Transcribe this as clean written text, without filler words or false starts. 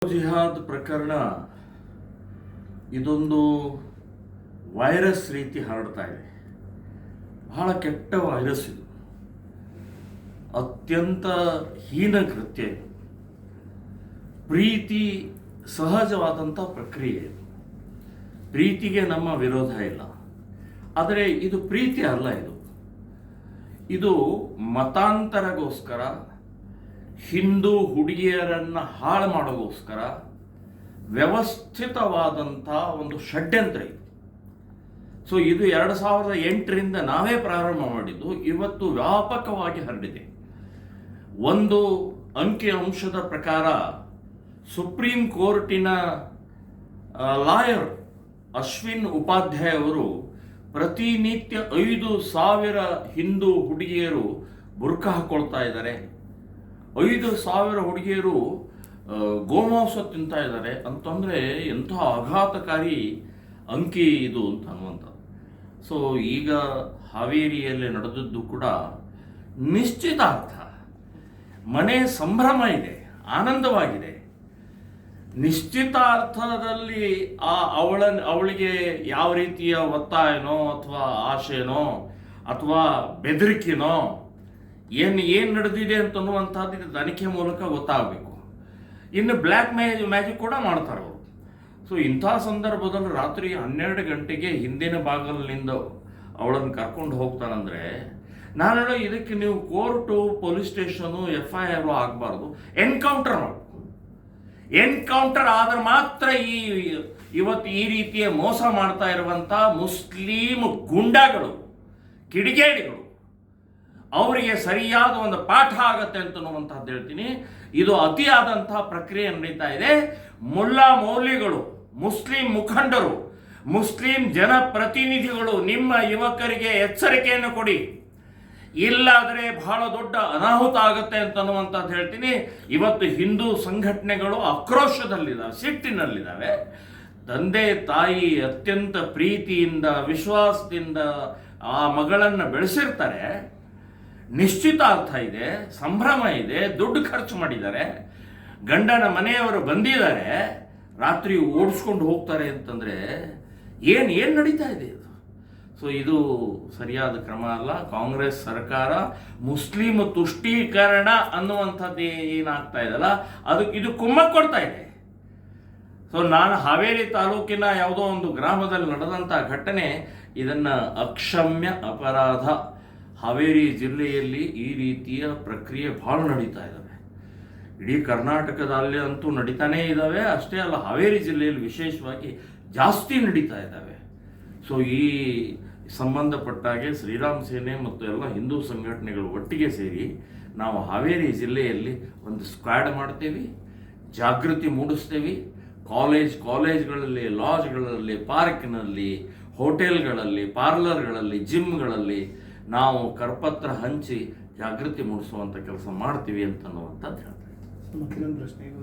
ಜಿಹಾದ್ ಪ್ರಕರಣ ಇದೊಂದು ವೈರಸ್ ರೀತಿ ಹರಡ್ತಾ ಇದೆ. ಬಹಳ ಕೆಟ್ಟ ವೈರಸ್ ಇದು. ಅತ್ಯಂತ ಹೀನ ಕೃತ್ಯ ಇದು. ಪ್ರೀತಿ ಸಹಜವಾದಂಥ ಪ್ರಕ್ರಿಯೆ ಇದು. ಪ್ರೀತಿಗೆ ನಮ್ಮ ವಿರೋಧ ಇಲ್ಲ. ಆದರೆ ಇದು ಪ್ರೀತಿ ಅಲ್ಲ. ಇದು ಮತಾಂತರಗೋಸ್ಕರ, ಹಿಂದೂ ಹುಡುಗಿಯರನ್ನು ಹಾಳು ಮಾಡೋಗೋಸ್ಕರ ವ್ಯವಸ್ಥಿತವಾದಂಥ ಒಂದು ಷಡ್ಯಂತ್ರ ಇದು. ಸೊ ಇದು 2008ರಿಂದ ನಾವೇ ಪ್ರಾರಂಭ ಮಾಡಿದ್ದು, ಇವತ್ತು ವ್ಯಾಪಕವಾಗಿ ಹರಡಿದೆ. ಒಂದು ಅಂಕಿ ಅಂಶದ ಪ್ರಕಾರ ಸುಪ್ರೀಂ ಕೋರ್ಟಿನ ಲಾಯರ್ ಅಶ್ವಿನ್ ಉಪಾಧ್ಯಾಯ ಅವರು ಪ್ರತಿನಿತ್ಯ 5,000 ಹಿಂದೂ ಹುಡುಗಿಯರು ಬುರ್ಕಾ ಹಾಕೊಳ್ತಾ ಇದ್ದಾರೆ, 5,000 ಹುಡುಗಿಯರು ಗೋಮಾಂಸ ತಿಂತಾ ಇದ್ದಾರೆ ಅಂತಂದರೆ ಎಂಥ ಆಘಾತಕಾರಿ ಅಂಕಿ ಇದು ಅಂತ ಅನ್ನುವಂಥದ್ದು. ಸೊ ಈಗ ಹಾವೇರಿಯಲ್ಲಿ ನಡೆದದ್ದು ಕೂಡ ನಿಶ್ಚಿತಾರ್ಥ. ಮನೆ ಸಂಭ್ರಮ ಇದೆ, ಆನಂದವಾಗಿದೆ. ನಿಶ್ಚಿತಾರ್ಥದಲ್ಲಿ ಅವಳಿಗೆ ಯಾವ ರೀತಿಯ ಒತ್ತಾಯನೋ ಅಥವಾ ಆಶೆನೋ ಅಥವಾ ಬೆದರಿಕೆನೋ ಏನು ನಡೆದಿದೆ ಅಂತನ್ನುವಂಥದ್ದು ತನಿಖೆ ಮೂಲಕ ಗೊತ್ತಾಗಬೇಕು. ಇನ್ನು ಬ್ಲ್ಯಾಕ್ ಮ್ಯಾಜಿಕ್ ಕೂಡ ಮಾಡ್ತಾರೆ ಅವರು. ಸೊ ಇಂಥ ಸಂದರ್ಭದಲ್ಲಿ ರಾತ್ರಿ 12 ಗಂಟೆಗೆ ಹಿಂದಿನ ಬಾಗಲಿನಿಂದ ಅವಳನ್ನು ಕರ್ಕೊಂಡು ಹೋಗ್ತಾರಂದರೆ ನಾನು ಹೇಳೋ ಇದಕ್ಕೆ ನೀವು ಕೋರ್ಟು, ಪೊಲೀಸ್ ಸ್ಟೇಷನು, FIR ಆಗಬಾರ್ದು, ಎನ್ಕೌಂಟರ್ ಮಾಡಬೇಕು. ಎನ್ಕೌಂಟರ್ ಆದ್ರೆ ಮಾತ್ರ ಇವತ್ತು ಈ ರೀತಿಯ ಮೋಸ ಮಾಡ್ತಾ ಇರುವಂಥ ಮುಸ್ಲಿಂ ಗುಂಡಾಗಳು, ಕಿಡಿಗೇಡಿಗಳು, ಅವರಿಗೆ ಸರಿಯಾದ ಒಂದು ಪಾಠ ಆಗತ್ತೆ ಅಂತನ್ನುವಂಥದ್ದು ಹೇಳ್ತೀನಿ. ಇದು ಅತಿಯಾದಂತಹ ಪ್ರಕ್ರಿಯೆ ನಡೀತಾ ಇದೆ. ಮುಲ್ಲಾ ಮೌಲ್ವಿಗಳು, ಮುಸ್ಲಿಂ ಮುಖಂಡರು, ಮುಸ್ಲಿಂ ಜನಪ್ರತಿನಿಧಿಗಳು ನಿಮ್ಮ ಯುವಕರಿಗೆ ಎಚ್ಚರಿಕೆಯನ್ನು ಕೊಡಿ. ಇಲ್ಲಾದರೆ ಬಹಳ ದೊಡ್ಡ ಅನಾಹುತ ಆಗುತ್ತೆ ಅಂತನ್ನುವಂಥದ್ದು ಹೇಳ್ತೀನಿ. ಇವತ್ತು ಹಿಂದೂ ಸಂಘಟನೆಗಳು ಆಕ್ರೋಶದಲ್ಲಿದ್ದಾವೆ, ಸಿಟ್ಟಿನಲ್ಲಿದ್ದಾವೆ. ತಂದೆ ತಾಯಿ ಅತ್ಯಂತ ಪ್ರೀತಿಯಿಂದ, ವಿಶ್ವಾಸದಿಂದ ಆ ಮಗಳನ್ನು ಬೆಳೆಸಿರ್ತಾರೆ. ನಿಶ್ಚಿತಾರ್ಥ ಇದೆ, ಸಂಭ್ರಮ ಇದೆ, ದುಡ್ಡು ಖರ್ಚು ಮಾಡಿದ್ದಾರೆ, ಗಂಡನ ಮನೆಯವರು ಬಂದಿದ್ದಾರೆ, ರಾತ್ರಿ ಓಡಿಸ್ಕೊಂಡು ಹೋಗ್ತಾರೆ ಅಂತಂದರೆ ಏನು ನಡೀತಾ ಇದೆ ಇದು? ಸೊ ಇದು ಸರಿಯಾದ ಕ್ರಮ ಅಲ್ಲ. ಕಾಂಗ್ರೆಸ್ ಸರ್ಕಾರ ಮುಸ್ಲಿಂ ತುಷ್ಟೀಕರಣ ಅನ್ನುವಂಥದ್ದು ಏನಾಗ್ತಾ ಇದೆಯಲ್ಲ, ಇದು ಕುಮ್ಮಕ್ಕು ಕೊಡ್ತಾ ಇದೆ. ಸೊ ನಾನು ಹಾವೇರಿ ತಾಲೂಕಿನ ಯಾವುದೋ ಒಂದು ಗ್ರಾಮದಲ್ಲಿ ನಡೆದಂಥ ಘಟನೆ, ಇದನ್ನು ಅಕ್ಷಮ್ಯ ಅಪರಾಧ. ಹಾವೇರಿ ಜಿಲ್ಲೆಯಲ್ಲಿ ಈ ರೀತಿಯ ಪ್ರಕ್ರಿಯೆ ಭಾಳ ನಡೀತಾ ಇದ್ದಾವೆ. ಇಡೀ ಕರ್ನಾಟಕದಲ್ಲಿ ಅಂತೂ ನಡೀತಾನೇ ಇದ್ದಾವೆ. ಅಷ್ಟೇ ಅಲ್ಲ, ಹಾವೇರಿ ಜಿಲ್ಲೆಯಲ್ಲಿ ವಿಶೇಷವಾಗಿ ಜಾಸ್ತಿ ನಡೀತಾ ಇದ್ದಾವೆ. ಸೊ ಈ ಸಂಬಂಧಪಟ್ಟಾಗೆ ಶ್ರೀರಾಮ್ ಸೇನೆ ಮತ್ತು ಎಲ್ಲ ಹಿಂದೂ ಸಂಘಟನೆಗಳು ಒಟ್ಟಿಗೆ ಸೇರಿ ನಾವು ಹಾವೇರಿ ಜಿಲ್ಲೆಯಲ್ಲಿ ಒಂದು ಸ್ಕ್ವಾಡ್ ಮಾಡ್ತೇವೆ, ಜಾಗೃತಿ ಮೂಡಿಸ್ತೇವೆ. ಕಾಲೇಜ್ಗಳಲ್ಲಿ, ಲಾಡ್ಜ್ಗಳಲ್ಲಿ, ಪಾರ್ಕ್ನಲ್ಲಿ, ಹೋಟೆಲ್ಗಳಲ್ಲಿ, ಪಾರ್ಲರ್ಗಳಲ್ಲಿ, ಜಿಮ್ಗಳಲ್ಲಿ ನಾವು ಕರಪತ್ರ ಹಂಚಿ ಜಾಗೃತಿ ಮೂಡಿಸುವಂಥ ಕೆಲಸ ಮಾಡ್ತೀವಿ ಅಂತನ್ನುವಂಥದ್ದು ಹೇಳ್ತಾರೆ.